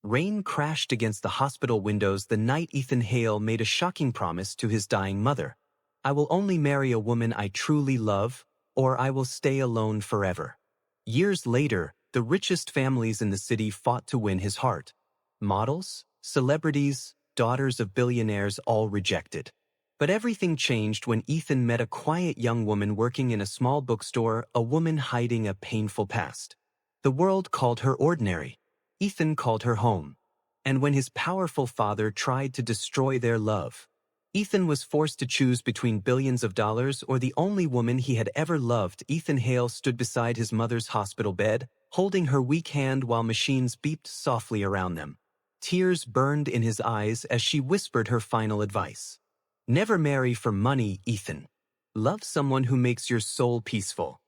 Rain crashed against the hospital windows the night Hale made a shocking promise to his dying mother. "I will only marry a woman I truly love, or I will stay alone forever." Years later, the richest families in the city fought to win his heart. Models, celebrities, daughters of billionaires all rejected. But everything changed when Ethan met a quiet young woman working in a small bookstore, a woman hiding a painful past. The world called her ordinary. Ethan called her home. And when his powerful father tried to destroy their love, Ethan was forced to choose between billions of dollars or the only woman he had ever loved. Hale stood beside his mother's hospital bed, holding her weak hand while machines beeped softly around them. Tears burned in his eyes as she whispered her final advice. "Never marry for money, Ethan. Love someone who makes your soul peaceful."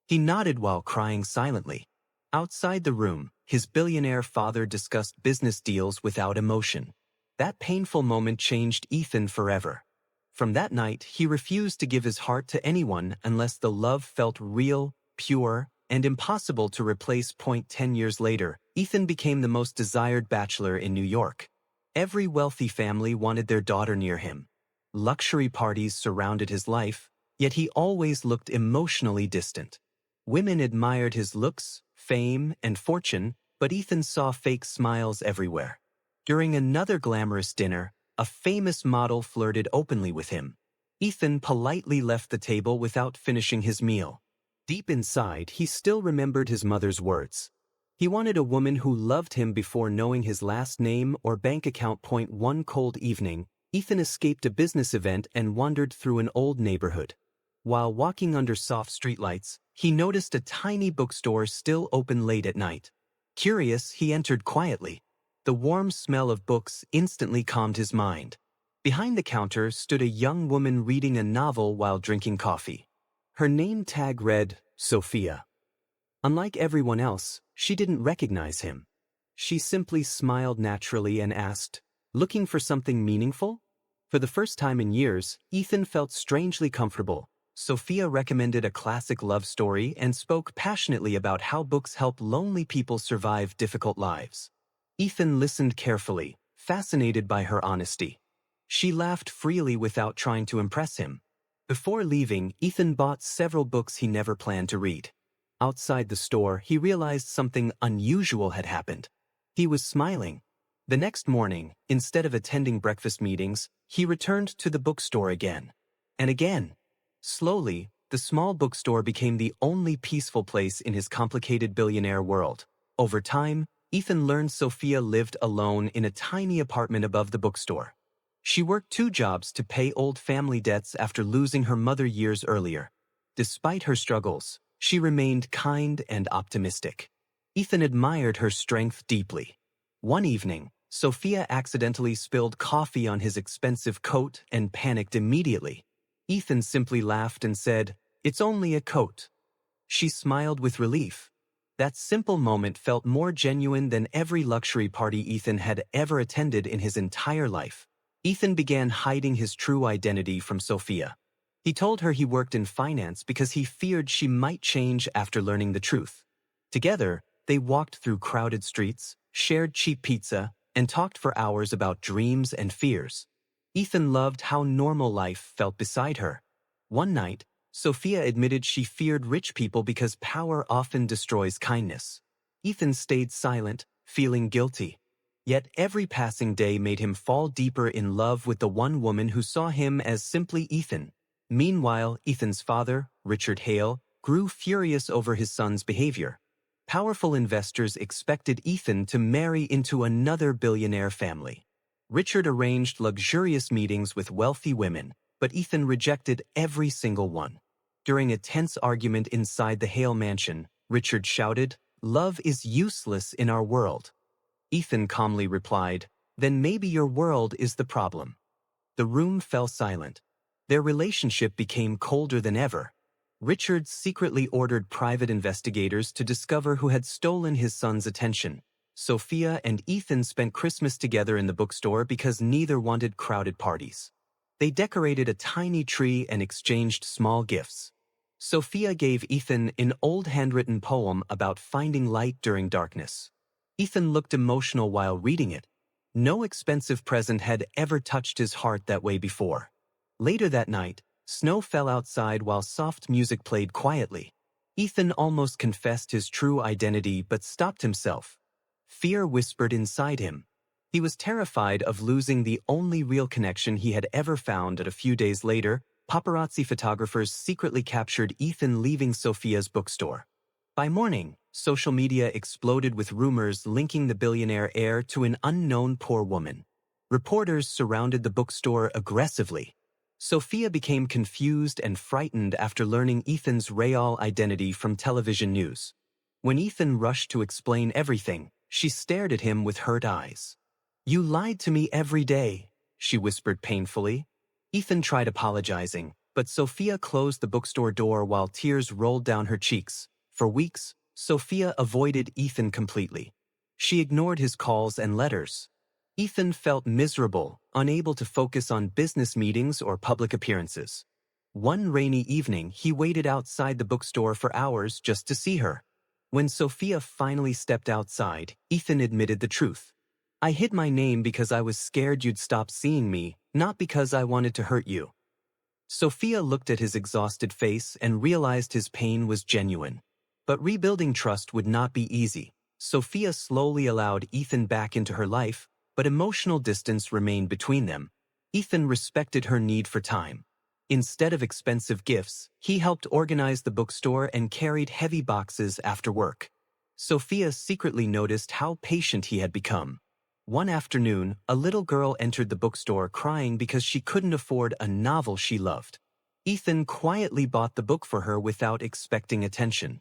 He nodded while crying silently. Outside the room, his billionaire father discussed business deals without emotion. That painful moment changed Ethan forever. From that night, he refused to give his heart to anyone unless the love felt real, pure, and impossible to replace. 10 years later, Ethan became the most desired bachelor in New York. Every wealthy family wanted their daughter near him. Luxury parties surrounded his life, yet he always looked emotionally distant. Women admired his looks, fame, and fortune, but Ethan saw fake smiles everywhere. During another glamorous dinner, a famous model flirted openly with him. Ethan politely left the table without finishing his meal. Deep inside, he still remembered his mother's words. He wanted a woman who loved him before knowing his last name or bank account. One cold evening, Ethan escaped a business event and wandered through an old neighborhood. While walking under soft streetlights, he noticed a tiny bookstore still open late at night. Curious, he entered quietly. The warm smell of books instantly calmed his mind. Behind the counter stood a young woman reading a novel while drinking coffee. Her name tag read, Sophia. Unlike everyone else, she didn't recognize him. She simply smiled naturally and asked, "Looking for something meaningful?" For the first time in years, Ethan felt strangely comfortable. Sophia recommended a classic love story and spoke passionately about how books help lonely people survive difficult lives. Ethan listened carefully, fascinated by her honesty. She laughed freely without trying to impress him. Before leaving, Ethan bought several books he never planned to read. Outside the store, he realized something unusual had happened. He was smiling. The next morning, instead of attending breakfast meetings, he returned to the bookstore again. And again. Slowly, the small bookstore became the only peaceful place in his complicated billionaire world. Over time, Ethan learned Sophia lived alone in a tiny apartment above the bookstore. She worked 2 jobs to pay old family debts after losing her mother years earlier. Despite her struggles, she remained kind and optimistic. Ethan admired her strength deeply. One evening, Sophia accidentally spilled coffee on his expensive coat and panicked immediately. Ethan simply laughed and said, "It's only a coat." She smiled with relief. That simple moment felt more genuine than every luxury party Ethan had ever attended in his entire life. Ethan began hiding his true identity from Sophia. He told her he worked in finance because he feared she might change after learning the truth. Together, they walked through crowded streets, shared cheap pizza, and talked for hours about dreams and fears. Ethan loved how normal life felt beside her. One night, Sophia admitted she feared rich people because power often destroys kindness. Ethan stayed silent, feeling guilty. Yet every passing day made him fall deeper in love with the one woman who saw him as simply Ethan. Meanwhile, Ethan's father, Richard Hale, grew furious over his son's behavior. Powerful investors expected Ethan to marry into another billionaire family. Richard arranged luxurious meetings with wealthy women, but Ethan rejected every single one. During a tense argument inside the Hale mansion, Richard shouted, "Love is useless in our world." Ethan calmly replied, "Then maybe your world is the problem." The room fell silent. Their relationship became colder than ever. Richard secretly ordered private investigators to discover who had stolen his son's attention. Sophia and Ethan spent Christmas together in the bookstore because neither wanted crowded parties. They decorated a tiny tree and exchanged small gifts. Sophia gave Ethan an old handwritten poem about finding light during darkness. Ethan looked emotional while reading it. No expensive present had ever touched his heart that way before. Later that night, snow fell outside while soft music played quietly. Ethan almost confessed his true identity but stopped himself. Fear whispered inside him. He was terrified of losing the only real connection he had ever found. A few days later, paparazzi photographers secretly captured Ethan leaving Sophia's bookstore. By morning, social media exploded with rumors linking the billionaire heir to an unknown poor woman. Reporters surrounded the bookstore aggressively. Sophia became confused and frightened after learning Ethan's real identity from television news. When Ethan rushed to explain everything, she stared at him with hurt eyes. "You lied to me every day," she whispered painfully. Ethan tried apologizing, but Sophia closed the bookstore door while tears rolled down her cheeks. For weeks, Sophia avoided Ethan completely. She ignored his calls and letters. Ethan felt miserable, unable to focus on business meetings or public appearances. One rainy evening, he waited outside the bookstore for hours just to see her. When Sophia finally stepped outside, Ethan admitted the truth. "I hid my name because I was scared you'd stop seeing me, not because I wanted to hurt you." Sophia looked at his exhausted face and realized his pain was genuine. But rebuilding trust would not be easy. Sophia slowly allowed Ethan back into her life, but emotional distance remained between them. Ethan respected her need for time. Instead of expensive gifts, he helped organize the bookstore and carried heavy boxes after work. Sophia secretly noticed how patient he had become. One afternoon, a little girl entered the bookstore crying because she couldn't afford a novel she loved. Ethan quietly bought the book for her without expecting attention.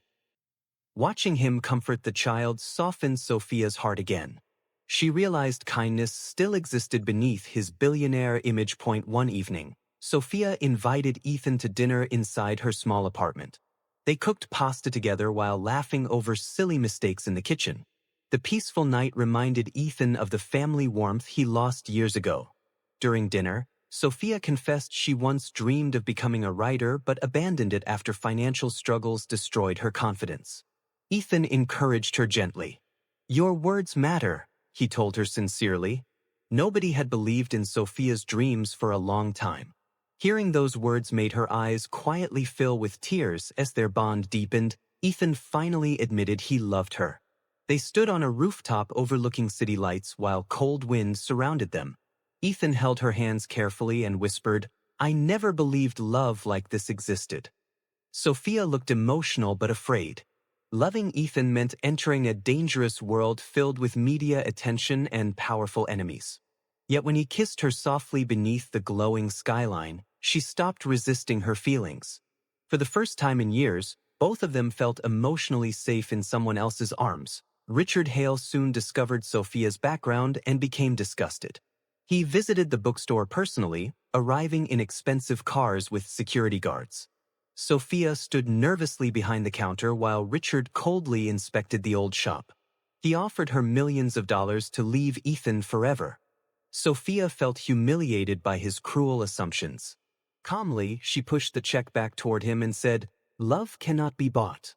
Watching him comfort the child softened Sophia's heart again. She realized kindness still existed beneath his billionaire image. One evening, Sophia invited Ethan to dinner inside her small apartment. They cooked pasta together while laughing over silly mistakes in the kitchen. The peaceful night reminded Ethan of the family warmth he lost years ago. During dinner, Sophia confessed she once dreamed of becoming a writer but abandoned it after financial struggles destroyed her confidence. Ethan encouraged her gently. "Your words matter," he told her sincerely. Nobody had believed in Sophia's dreams for a long time. Hearing those words made her eyes quietly fill with tears as their bond deepened. Ethan finally admitted he loved her. They stood on a rooftop overlooking city lights while cold winds surrounded them. Ethan held her hands carefully and whispered, "I never believed love like this existed." Sophia looked emotional but afraid. Loving Ethan meant entering a dangerous world filled with media attention and powerful enemies. Yet when he kissed her softly beneath the glowing skyline, she stopped resisting her feelings. For the first time in years, both of them felt emotionally safe in someone else's arms. Richard Hale soon discovered Sophia's background and became disgusted. He visited the bookstore personally, arriving in expensive cars with security guards. Sophia stood nervously behind the counter while Richard coldly inspected the old shop. He offered her millions of dollars to leave Ethan forever. Sophia felt humiliated by his cruel assumptions. Calmly, she pushed the check back toward him and said, "Love cannot be bought."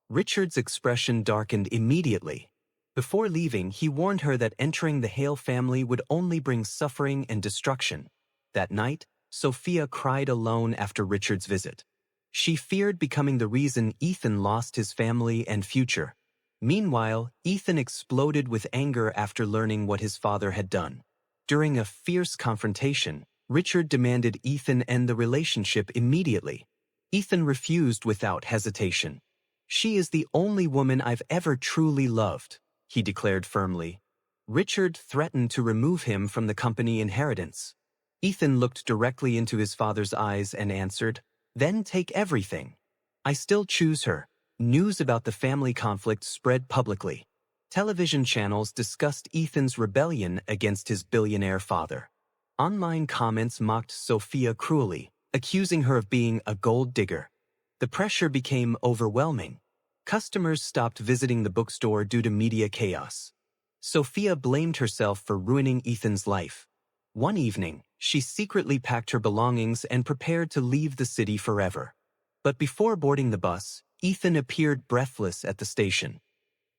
Richard's expression darkened immediately. Before leaving, he warned her that entering the Hale family would only bring suffering and destruction. That night, Sophia cried alone after Richard's visit. She feared becoming the reason Ethan lost his family and future. Meanwhile, Ethan exploded with anger after learning what his father had done. During a fierce confrontation, Richard demanded Ethan end the relationship immediately. Ethan refused without hesitation. "She is the only woman I've ever truly loved," he declared firmly. Richard threatened to remove him from the company inheritance. Ethan looked directly into his father's eyes and answered, "Then take everything. I still choose her." News about the family conflict spread publicly. Television channels discussed Ethan's rebellion against his billionaire father. Online comments mocked Sophia cruelly, accusing her of being a gold digger. The pressure became overwhelming. Customers stopped visiting the bookstore due to media chaos. Sophia blamed herself for ruining Ethan's life. One evening, she secretly packed her belongings and prepared to leave the city forever. But before boarding the bus, Ethan appeared breathless at the station.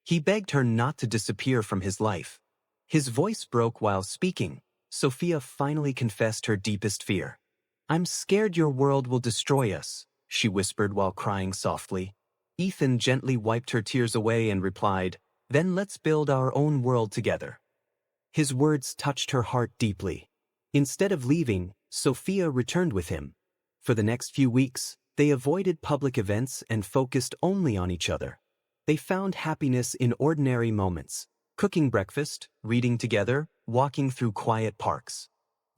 He begged her not to disappear from his life. His voice broke while speaking. Sophia finally confessed her deepest fear. "I'm scared your world will destroy us," she whispered while crying softly. Ethan gently wiped her tears away and replied, "Then let's build our own world together." His words touched her heart deeply. Instead of leaving, Sophia returned with him. For the next few weeks, they avoided public events and focused only on each other. They found happiness in ordinary moments, cooking breakfast, reading together, walking through quiet parks.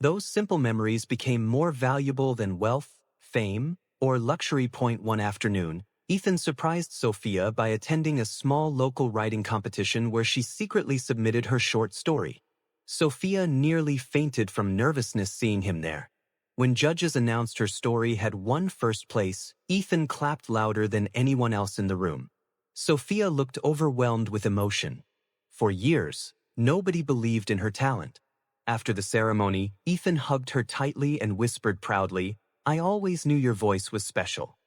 Those simple memories became more valuable than wealth, fame, or luxury. One afternoon, Ethan surprised Sophia by attending a small local writing competition where she secretly submitted her short story. Sophia nearly fainted from nervousness seeing him there. When judges announced her story had won first place, Ethan clapped louder than anyone else in the room. Sophia looked overwhelmed with emotion. For years, nobody believed in her talent. After the ceremony, Ethan hugged her tightly and whispered proudly, "I always knew your voice was special."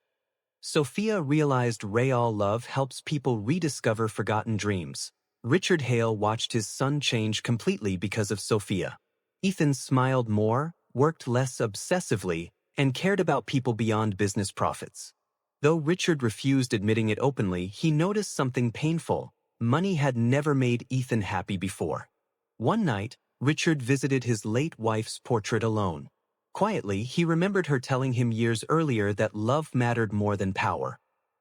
Sophia realized real love helps people rediscover forgotten dreams. Richard Hale watched his son change completely because of Sophia. Ethan smiled more, worked less obsessively, and cared about people beyond business profits. Though Richard refused admitting it openly, he noticed something painful. Money had never made Ethan happy before. One night, Richard visited his late wife's portrait alone. Quietly, he remembered her telling him years earlier that love mattered more than power.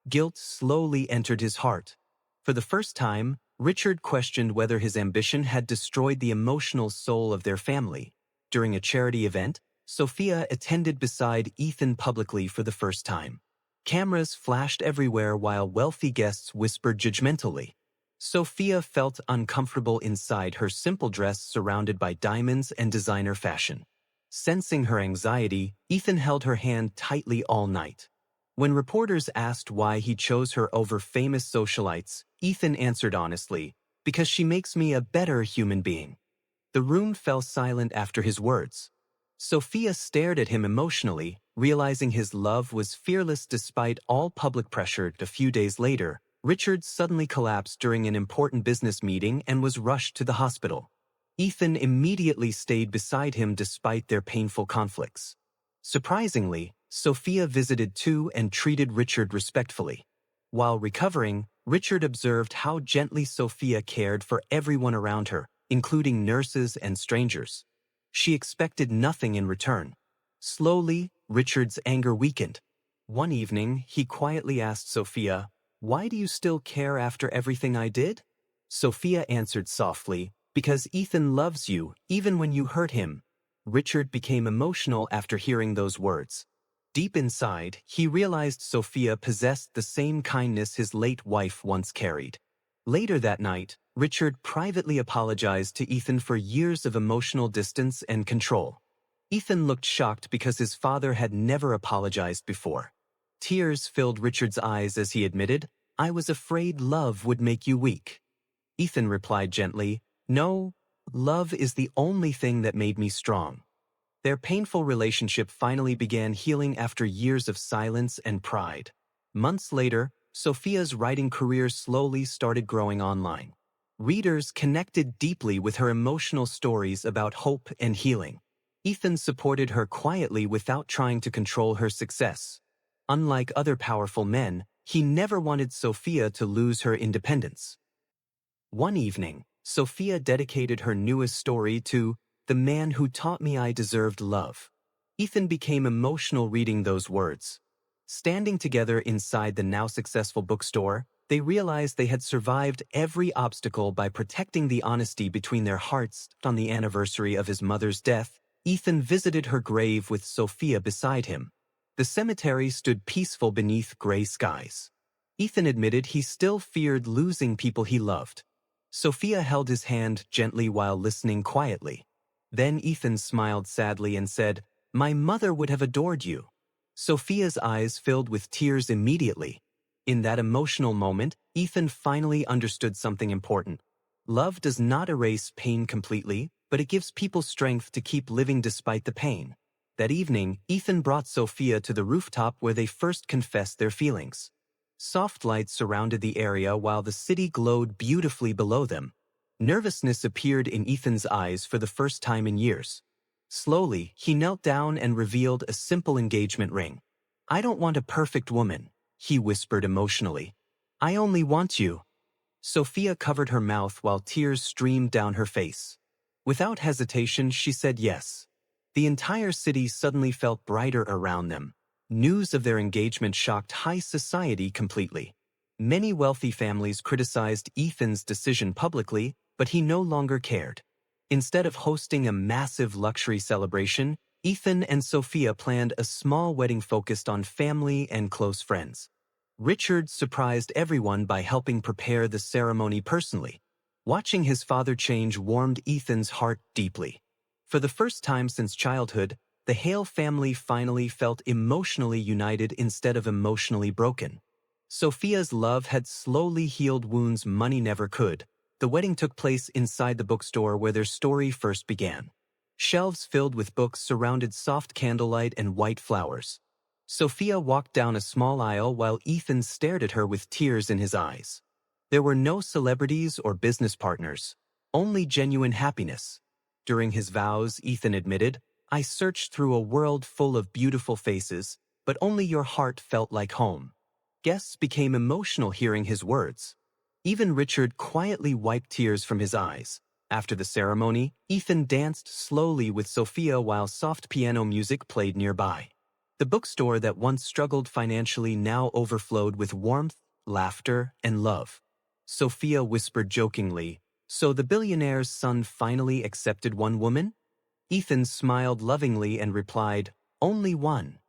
Guilt slowly entered his heart. For the first time, Richard questioned whether his ambition had destroyed the emotional soul of their family. During a charity event, Sophia attended beside Ethan publicly for the first time. Cameras flashed everywhere while wealthy guests whispered judgmentally. Sophia felt uncomfortable inside her simple dress surrounded by diamonds and designer fashion. Sensing her anxiety, Ethan held her hand tightly all night. When reporters asked why he chose her over famous socialites, Ethan answered honestly, "Because she makes me a better human being." The room fell silent after his words. Sophia stared at him emotionally, realizing his love was fearless despite all public pressure. A few days later, Richard suddenly collapsed during an important business meeting and was rushed to the hospital. Ethan immediately stayed beside him despite their painful conflicts. Surprisingly, Sophia visited too and treated Richard respectfully. While recovering, Richard observed how gently Sophia cared for everyone around her, including nurses and strangers. She expected nothing in return. Slowly, Richard's anger weakened. One evening, he quietly asked Sophia, "Why do you still care after everything I did?" Sophia answered softly, "Because Ethan loves you, even when you hurt him." Richard became emotional after hearing those words. Deep inside, he realized Sophia possessed the same kindness his late wife once carried. Later that night, Richard privately apologized to Ethan for years of emotional distance and control. Ethan looked shocked because his father had never apologized before. Tears filled Richard's eyes as he admitted, "I was afraid love would make you weak." Ethan replied gently, "No, love is the only thing that made me strong." Their painful relationship finally began healing after years of silence and pride. Months later, Sophia's writing career slowly started growing online. Readers connected deeply with her emotional stories about hope and healing. Ethan supported her quietly without trying to control her success. Unlike other powerful men, he never wanted Sophia to lose her independence. One evening, Sophia dedicated her newest story to "The man who taught me I deserved love." Ethan became emotional reading those words. Standing together inside the now successful bookstore, they realized they had survived every obstacle by protecting the honesty between their hearts. On the anniversary of his mother's death, Ethan visited her grave with Sophia beside him. The cemetery stood peaceful beneath gray skies. Ethan admitted he still feared losing people he loved. Sophia held his hand gently while listening quietly. Then Ethan smiled sadly and said, "My mother would have adored you." Sophia's eyes filled with tears immediately. In that emotional moment, Ethan finally understood something important. Love does not erase pain completely, but it gives people strength to keep living despite the pain. That evening, Ethan brought Sophia to the rooftop where they first confessed their feelings. Soft lights surrounded the area while the city glowed beautifully below them. Nervousness appeared in Ethan's eyes for the first time in years. Slowly, he knelt down and revealed a simple engagement ring. "I don't want a perfect woman," he whispered emotionally. "I only want you." Sophia covered her mouth while tears streamed down her face. Without hesitation, she said yes. The entire city suddenly felt brighter around them. News of their engagement shocked high society completely. Many wealthy families criticized Ethan's decision publicly, but he no longer cared. Instead of hosting a massive luxury celebration, Ethan and Sophia planned a small wedding focused on family and close friends. Richard surprised everyone by helping prepare the ceremony personally. Watching his father change warmed Ethan's heart deeply. For the first time since childhood, the Hale family finally felt emotionally united instead of emotionally broken. Sophia's love had slowly healed wounds money never could. The wedding took place inside the bookstore where their story first began. Shelves filled with books surrounded soft candlelight and white flowers. Sophia walked down a small aisle while Ethan stared at her with tears in his eyes. There were no celebrities or business partners, only genuine happiness. During his vows, Ethan admitted, "I searched through a world full of beautiful faces, but only your heart felt like home." Guests became emotional hearing his words. Even Richard quietly wiped tears from his eyes. After the ceremony, Ethan danced slowly with Sophia while soft piano music played nearby. The bookstore that once struggled financially now overflowed with warmth, laughter, and love. Sophia whispered jokingly, "So the billionaire's son finally accepted one woman?" Ethan smiled lovingly and replied, "Only one."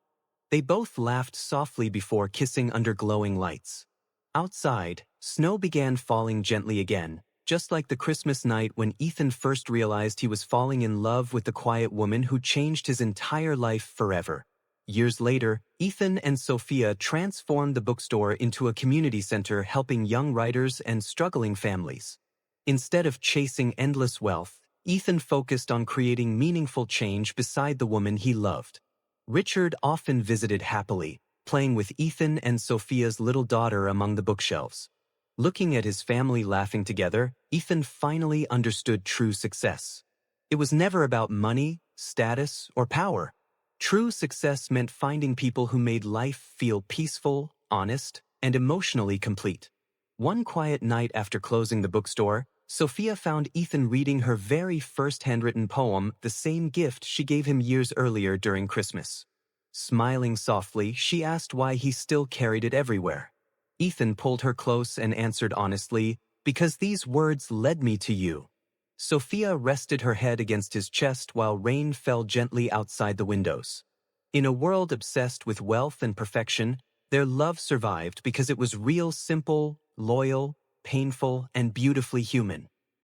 They both laughed softly before kissing under glowing lights. Outside, snow began falling gently again, just like the Christmas night when Ethan first realized he was falling in love with the quiet woman who changed his entire life forever. Years later, Ethan and Sophia transformed the bookstore into a community center helping young writers and struggling families. Instead of chasing endless wealth, Ethan focused on creating meaningful change beside the woman he loved. Richard often visited happily, playing with Ethan and Sophia's little daughter among the bookshelves. Looking at his family laughing together, Ethan finally understood true success. It was never about money, status, or power. True success meant finding people who made life feel peaceful, honest, and emotionally complete. One quiet night after closing the bookstore, Sophia found Ethan reading her very first handwritten poem, the same gift she gave him years earlier during Christmas. Smiling softly, she asked why he still carried it everywhere. Ethan pulled her close and answered honestly, "Because these words led me to you." Sophia rested her head against his chest while rain fell gently outside the windows. In a world obsessed with wealth and perfection, their love survived because it was real, simple, loyal, painful, and beautifully human.